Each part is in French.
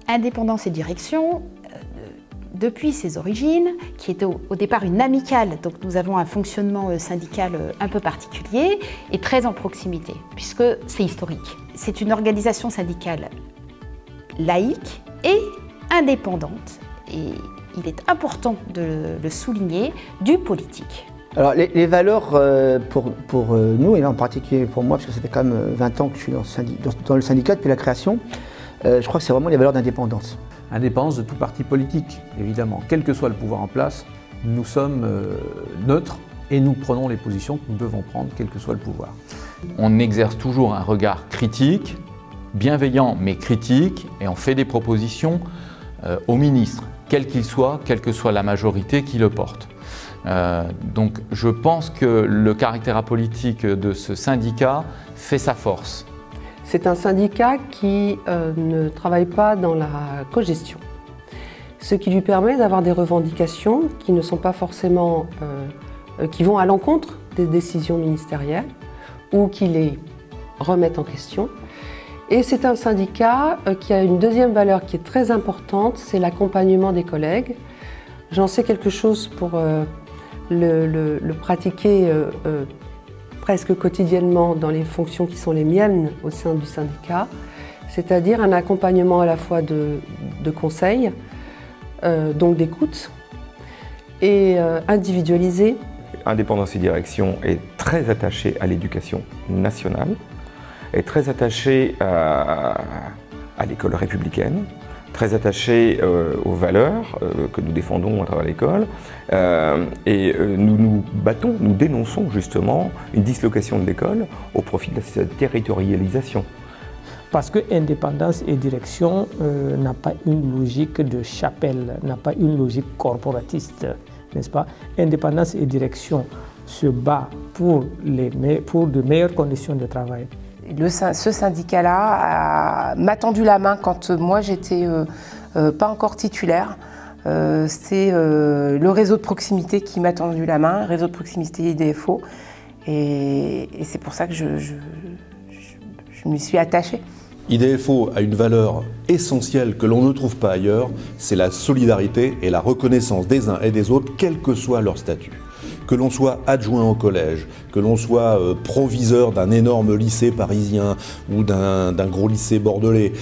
Indépendance et direction, depuis ses origines, qui était au départ une amicale, donc nous avons un fonctionnement syndical un peu particulier et très en proximité, puisque c'est historique. C'est une organisation syndicale laïque et indépendante, et il est important de le souligner, du politique. Alors les valeurs pour nous, et là en particulier pour moi, parce que ça fait quand même 20 ans que je suis dans le syndicat depuis la création, je crois que c'est vraiment les valeurs d'indépendance. Indépendance de tout parti politique, évidemment. Quel que soit le pouvoir en place, nous sommes neutres et nous prenons les positions que nous devons prendre, quel que soit le pouvoir. On exerce toujours un regard critique, bienveillant mais critique, et on fait des propositions au ministre, quel qu'il soit, quelle que soit la majorité qui le porte. Donc je pense que le caractère apolitique de ce syndicat fait sa force. C'est un syndicat qui ne travaille pas dans la cogestion, ce qui lui permet d'avoir des revendications qui ne sont pas forcément, qui vont à l'encontre des décisions ministérielles ou qui les remettent en question. Et c'est un syndicat qui a une deuxième valeur qui est très importante, c'est l'accompagnement des collègues. J'en sais quelque chose pour le pratiquer presque quotidiennement dans les fonctions qui sont les miennes au sein du syndicat, c'est-à-dire un accompagnement à la fois de conseil, donc d'écoute, et individualisé. Indépendance et direction est très attachée à l'éducation nationale, est très attachée à l'école républicaine, très attachée aux valeurs que nous défendons à travers l'école. Et nous nous battons, nous dénonçons justement une dislocation de l'école au profit de sa territorialisation. Parce que indépendance et direction n'a pas une logique de chapelle, n'a pas une logique corporatiste, n'est-ce pas? Indépendance et direction se bat pour de meilleures conditions de travail. Ce syndicat-là m'a tendu la main quand moi j'étais pas encore titulaire. C'est le réseau de proximité qui m'a tendu la main, réseau de proximité IDFO. Et c'est pour ça que je m'y suis attachée. IDFO a une valeur essentielle que l'on ne trouve pas ailleurs, c'est la solidarité et la reconnaissance des uns et des autres, quel que soit leur statut. Que l'on soit adjoint au collège, que l'on soit proviseur d'un énorme lycée parisien ou d'un gros lycée bordelais,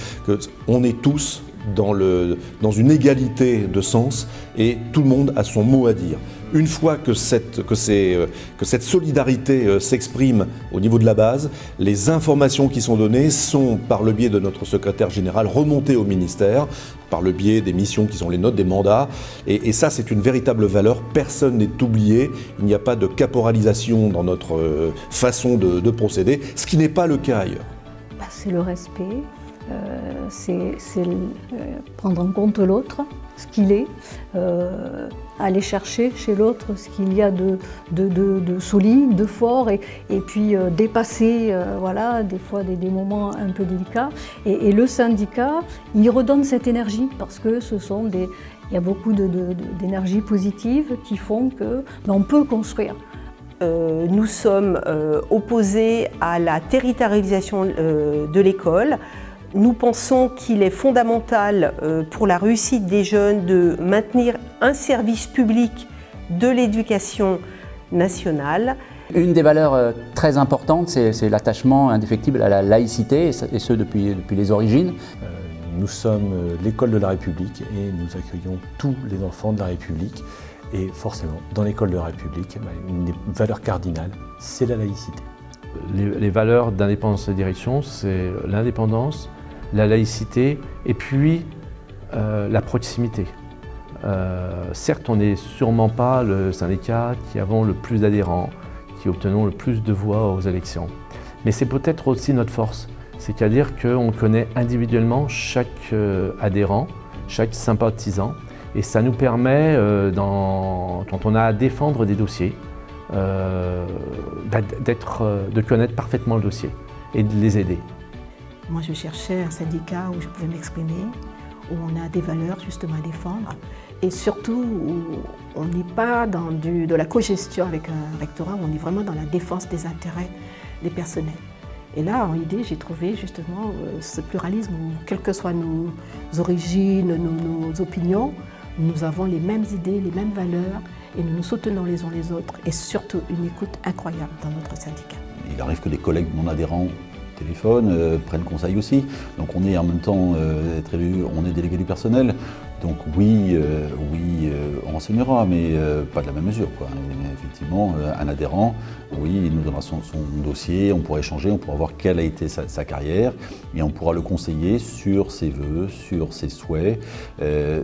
on est tous dans une égalité de sens et tout le monde a son mot à dire. Une fois que cette solidarité s'exprime au niveau de la base, les informations qui sont données sont, par le biais de notre secrétaire général, remontées au ministère, par le biais des missions qui sont les nôtres, des mandats. Et ça, c'est une véritable valeur. Personne n'est oublié. Il n'y a pas de caporalisation dans notre façon de procéder, ce qui n'est pas le cas ailleurs. C'est le respect, c'est prendre en compte l'autre, ce qu'il est, aller chercher chez l'autre ce qu'il y a de solide, de fort, et puis dépasser voilà, des fois des moments un peu délicats. Et le syndicat, il redonne cette énergie parce que il y a beaucoup d'énergie positive qui font qu'on peut construire. Nous sommes opposés à la territorialisation de l'école. Nous pensons qu'il est fondamental pour la réussite des jeunes de maintenir un service public de l'éducation nationale. Une des valeurs très importantes, c'est l'attachement indéfectible à la laïcité, et ce depuis les origines. Nous sommes l'école de la République et nous accueillons tous les enfants de la République. Et forcément, dans l'école de la République, une des valeurs cardinales, c'est la laïcité. Les valeurs d'indépendance et de direction, c'est l'indépendance, la laïcité et puis la proximité. Certes, on n'est sûrement pas le syndicat qui avons le plus d'adhérents, qui obtenons le plus de voix aux élections. Mais c'est peut-être aussi notre force, c'est-à-dire qu'on connaît individuellement chaque adhérent, chaque sympathisant, et ça nous permet, quand on a à défendre des dossiers, de connaître parfaitement le dossier et de les aider. Moi, je cherchais un syndicat où je pouvais m'exprimer, où on a des valeurs justement à défendre, et surtout où on n'est pas dans de la cogestion avec un rectorat, où on est vraiment dans la défense des intérêts des personnels. Et là, en idée, j'ai trouvé justement ce pluralisme où, quelles que soient nos origines, nos opinions, nous avons les mêmes idées, les mêmes valeurs et nous nous soutenons les uns les autres et surtout une écoute incroyable dans notre syndicat. Il arrive que des collègues non adhérents téléphonent, prennent conseil aussi. Donc on est en même temps être élu, on est délégué du personnel. Donc oui, on renseignera, mais pas de la même mesure, quoi. Effectivement, un adhérent, oui, il nous donnera son dossier, on pourra échanger, on pourra voir quelle a été sa carrière et on pourra le conseiller sur ses vœux, sur ses souhaits,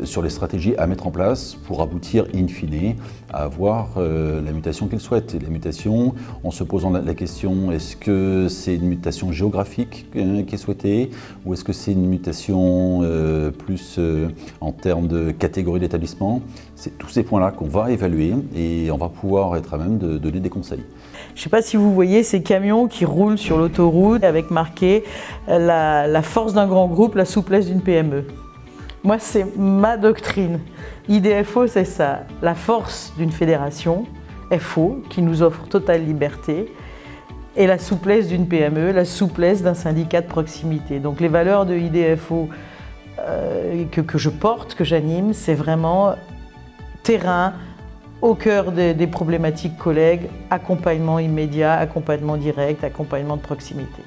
sur les stratégies à mettre en place pour aboutir in fine à avoir la mutation qu'il souhaite. Et la mutation, en se posant la question, est-ce que c'est une mutation géographique qui est souhaitée ou est-ce que c'est une mutation plus en termes de catégorie d'établissement? C'est tous ces points-là qu'on va évaluer et on va pouvoir être à même de donner des conseils. Je ne sais pas si vous voyez ces camions qui roulent sur l'autoroute avec marqué la force d'un grand groupe, la souplesse d'une PME. Moi, c'est ma doctrine. IDFO, c'est ça, la force d'une fédération, FO, qui nous offre totale liberté, et la souplesse d'une PME, la souplesse d'un syndicat de proximité. Donc les valeurs de IDFO que je porte, que j'anime, c'est vraiment terrain, au cœur des problématiques collègues, accompagnement immédiat, accompagnement direct, accompagnement de proximité.